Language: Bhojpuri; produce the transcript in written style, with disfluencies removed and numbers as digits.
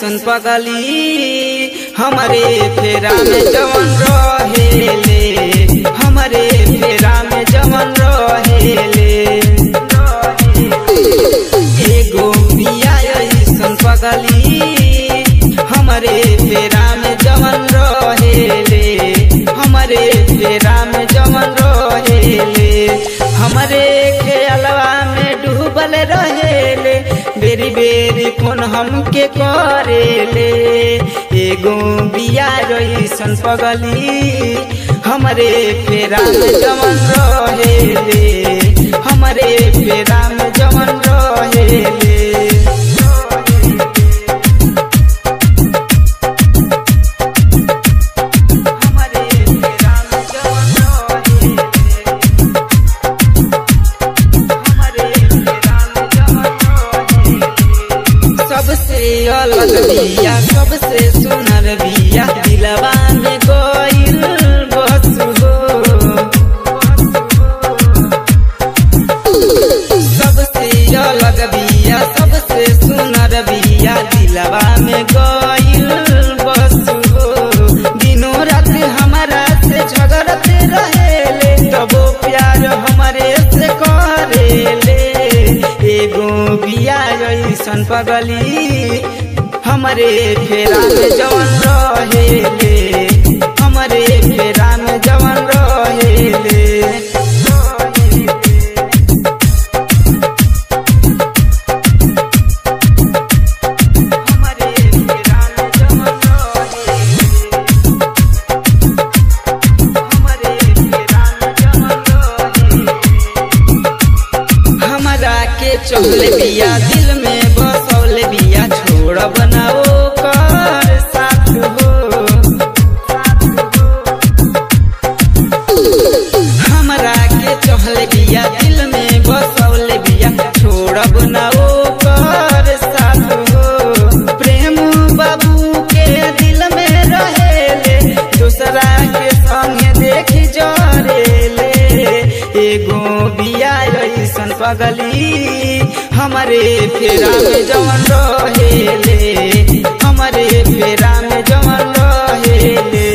ऐसन पगली हमारे फेरा में जवन रहेले, हमारे फेरा में जवन रहेले। एगो बिया ऐसन पगली हमारे फेरा में जवन रहेले, हमारे फेरा में जवन रहेले। हमारे ख्यालवा में डूबल रहेले, बेरी बेरी फोन हमके करेले। एगो बिया ऐसन पगली हमारे फेरा में जवन रहेले, हमारे फेरा में जवन रहेले। अलग बिया सबसे सुनर बिया, दिलवा में गइल बस हो। सबसे अलग बिया सबसे सुनर बिया, दिलवा में गइल बस हो। दिनों रात हमारा से झगड़ते रहेले, तबो प्यार हमारे से करेले। एगो बिया ऐसन पगली हमारे फेरा में जवन रहेले, हमारे फेरा में जवन रहेले। हमारे फेरा में जवन रहेले, हमारे फेरा में जवन रहेले। हमारा के चहले बिया दिल में बसौले बिया, छोड़ बनाओ कर साथ हो। हमारा के चहले बिया दिल में बसौले बिया, छोड़ बनाओ कर साथ हो। प्रेम बाबू के दिल में रहेले, दूसरा के संगे देखी जरेले। एगो बिया ऐसन पगली हमारे फेरा में जवन रहेले, हमारे फेरा में जवन रहेले।